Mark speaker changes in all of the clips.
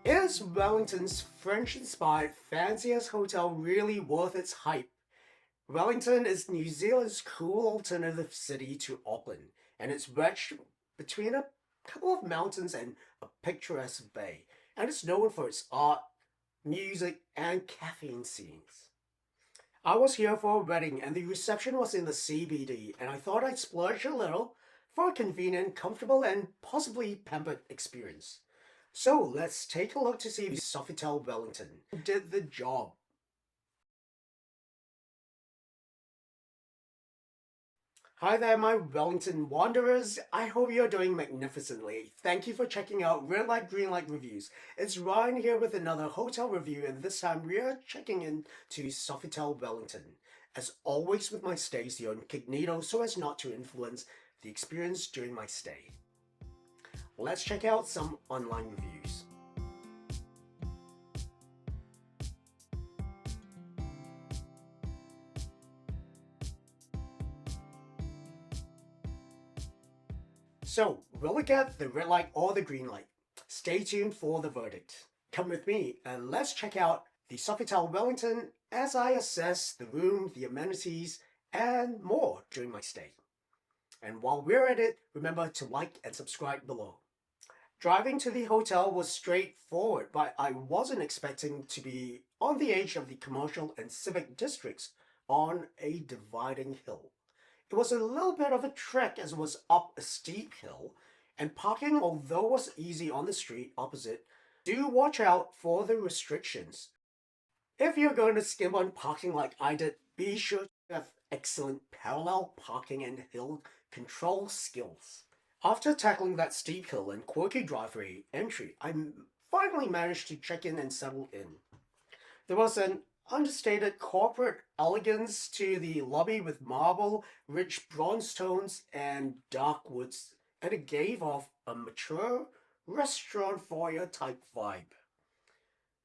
Speaker 1: Is Wellington's French-inspired fanciest hotel really worth its hype? Wellington is New Zealand's cool alternative city to Auckland, and it's wedged between a couple of mountains and a picturesque bay, and it's known for its art, music, and caffeine scenes. I was here for a wedding, and the reception was in the CBD, and I thought I'd splurge a little for a convenient, comfortable, and possibly pampered experience. So let's take a look to see if Sofitel Wellington did the job. Hi there, my Wellington wanderers. I hope you're doing magnificently. Thank you for checking out Red Light Green Light Reviews. It's Ryan here with another hotel review, and this time we are checking in to Sofitel Wellington. As always with my stays here incognito so as not to influence the experience during my stay. Let's check out some online reviews. So, will it get the red light or the green light? Stay tuned for the verdict. Come with me and let's check out the Sofitel Wellington as I assess the room, the amenities, and more during my stay. And while we're at it, remember to like and subscribe below. Driving to the hotel was straightforward, but I wasn't expecting to be on the edge of the commercial and civic districts on a dividing hill. It was a little bit of a trek as it was up a steep hill, and parking, although was easy on the street opposite, do watch out for the restrictions. If you're going to skimp on parking like I did, be sure to have excellent parallel parking and hill control skills. After tackling that steep hill and quirky driveway entry, I finally managed to check in and settle in. There was an understated corporate elegance to the lobby with marble, rich bronze tones, and dark woods, and it gave off a mature restaurant foyer type vibe.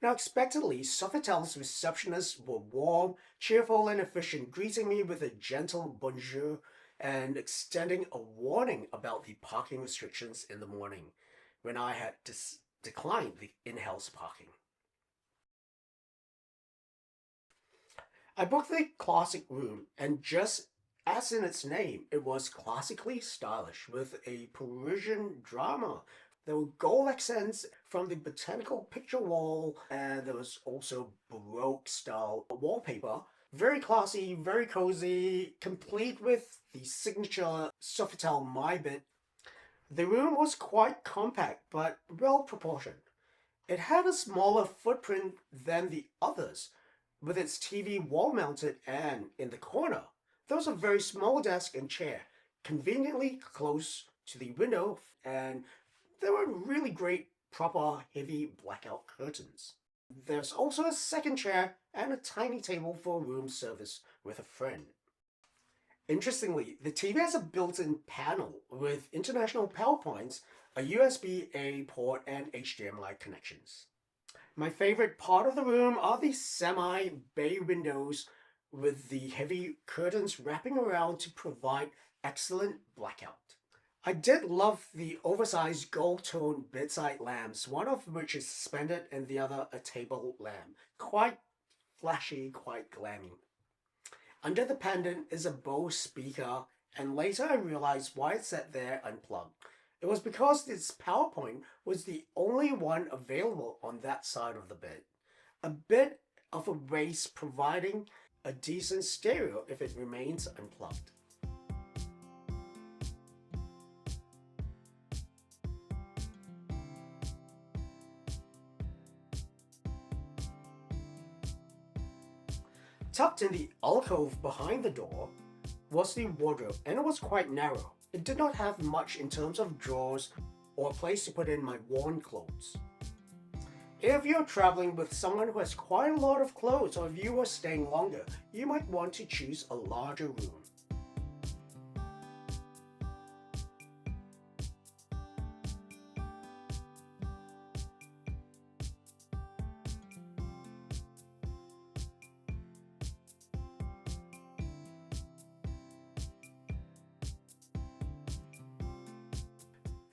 Speaker 1: Now, expectedly, Sofitel's receptionists were warm, cheerful, and efficient, greeting me with a gentle bonjour and extending a warning about the parking restrictions in the morning when I had declined the in-house parking. I booked the classic room, and just as in its name, it was classically stylish with a Parisian drama. There were gold accents from the botanical picture wall, and there was also Baroque style wallpaper. Very classy, very cozy, complete with the signature Sofitel My Bit. The room was quite compact, but well proportioned. It had a smaller footprint than the others, with its TV wall-mounted, and in the corner, there was a very small desk and chair, conveniently close to the window, and there were really great, proper, heavy blackout curtains. There's also a second chair and a tiny table for room service with a friend. Interestingly, the TV has a built-in panel with international PowerPoints, a USB-A port, and HDMI connections. My favorite part of the room are the semi-bay windows with the heavy curtains wrapping around to provide excellent blackout. I did love the oversized gold-toned bedside lamps, one of which is suspended and the other a table lamp. Quite flashy, quite glammy. Under the pendant is a Bose speaker, and later I realized why it sat there unplugged. It was because this PowerPoint was the only one available on that side of the bed. A bit of a waste providing a decent stereo if it remains unplugged. Tucked in the alcove behind the door was the wardrobe, and it was quite narrow. It did not have much in terms of drawers or a place to put in my worn clothes. If you're traveling with someone who has quite a lot of clothes, or if you are staying longer, you might want to choose a larger room.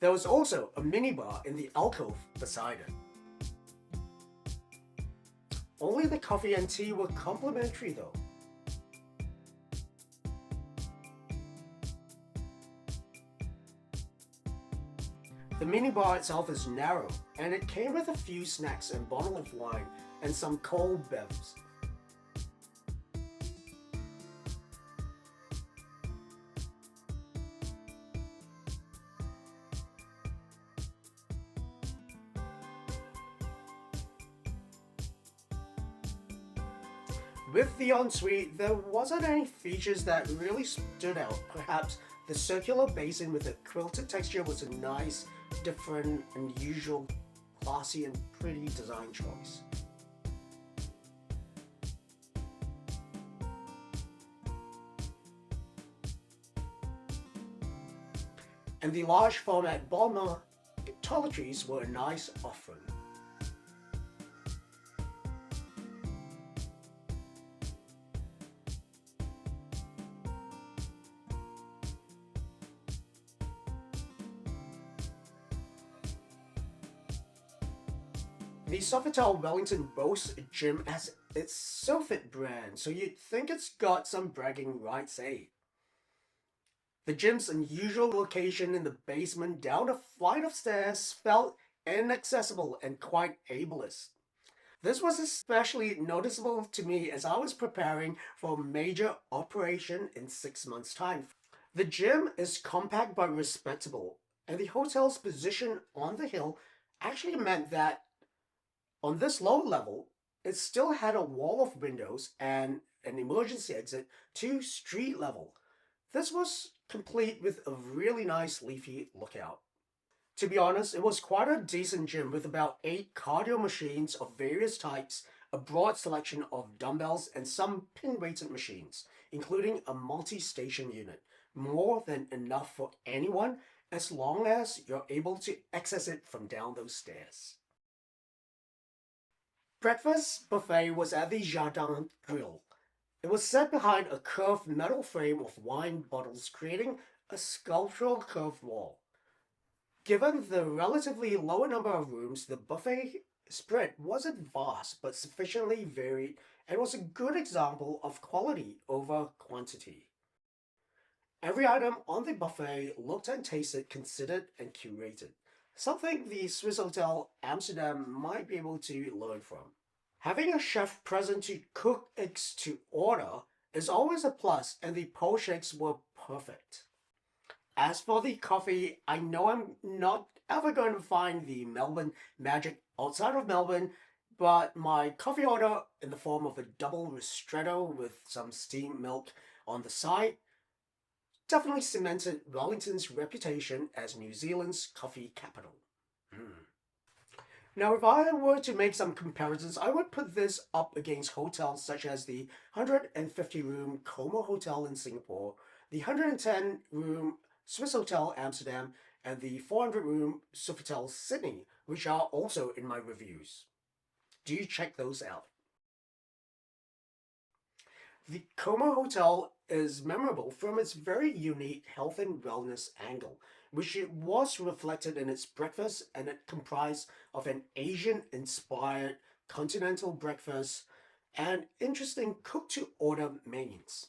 Speaker 1: There was also a minibar in the alcove beside it. Only the coffee and tea were complimentary though. The minibar itself is narrow, and it came with a few snacks and bottle of wine and some cold bevs. With the ensuite, there wasn't any features that really stood out. Perhaps the circular basin with a quilted texture was a nice, different, unusual, classy and pretty design choice. And the large format Balmer toiletries were a nice offering. The Sofitel Wellington boasts a gym as its Sofit brand, so you'd think it's got some bragging rights, eh? The gym's unusual location in the basement down a flight of stairs felt inaccessible and quite ableist. This was especially noticeable to me as I was preparing for a major operation in 6 months' time. The gym is compact but respectable, and the hotel's position on the hill actually meant that on this low level, it still had a wall of windows and an emergency exit to street level. This was complete with a really nice leafy lookout. To be honest, it was quite a decent gym with about 8 cardio machines of various types, a broad selection of dumbbells, and some pin-weighted machines, including a multi-station unit. More than enough for anyone as long as you're able to access it from down those stairs. Breakfast buffet was at the Jardin Grill. It was set behind a curved metal frame of wine bottles, creating a sculptural curved wall. Given the relatively lower number of rooms, the buffet spread wasn't vast but sufficiently varied and was a good example of quality over quantity. Every item on the buffet looked and tasted considered and curated, something the Sofitel Amsterdam might be able to learn from. Having a chef present to cook eggs to order is always a plus, and the poached eggs were perfect. As for the coffee, I know I'm not ever going to find the Melbourne magic outside of Melbourne, but my coffee order in the form of a double ristretto with some steamed milk on the side definitely cemented Wellington's reputation as New Zealand's coffee capital. Now, if I were to make some comparisons, I would put this up against hotels such as the 150-room Como Hotel in Singapore, the 110-room Sofitel Amsterdam, and the 400-room Sofitel Sydney, which are also in my reviews. Do you check those out? The Como Hotel is memorable from its very unique health and wellness angle, which it was reflected in its breakfast, and it comprised of an Asian-inspired continental breakfast and interesting cook-to-order menus.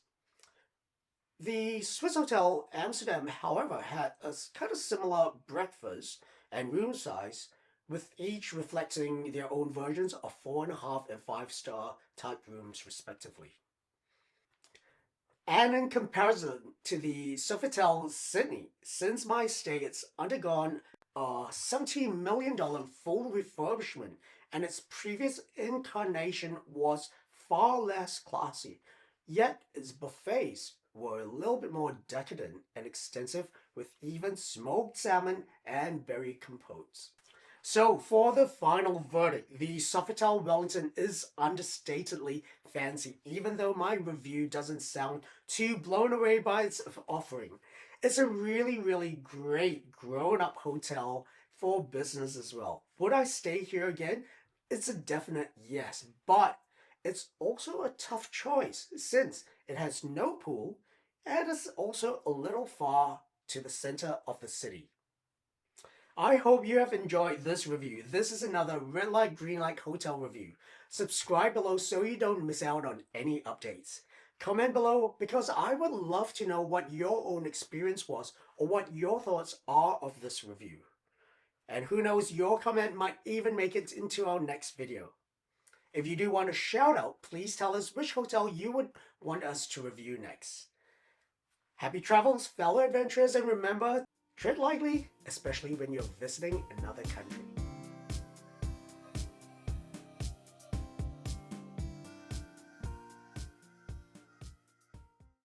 Speaker 1: The Sofitel Amsterdam, however, had a kind of similar breakfast and room size, with each reflecting their own versions of 4.5 and 5-star type rooms respectively. And in comparison to the Sofitel Sydney, since my stay, it's undergone a $17 million full refurbishment, and its previous incarnation was far less classy. Yet its buffets were a little bit more decadent and extensive, with even smoked salmon and berry compotes. So for the final verdict, the Sofitel Wellington is understatedly fancy, even though my review doesn't sound too blown away by its offering. It's a really, really great grown-up hotel for business as well. Would I stay here again? It's a definite yes, but it's also a tough choice since it has no pool and is also a little far to the center of the city. I hope you have enjoyed this review. This is another Red Light Green Light hotel review. Subscribe below so you don't miss out on any updates. Comment below because I would love to know what your own experience was or what your thoughts are of this review. And who knows, your comment might even make it into our next video. If you do want a shout out, please tell us which hotel you would want us to review next. Happy travels, fellow adventurers, and remember, tread lightly, especially when you're visiting another country.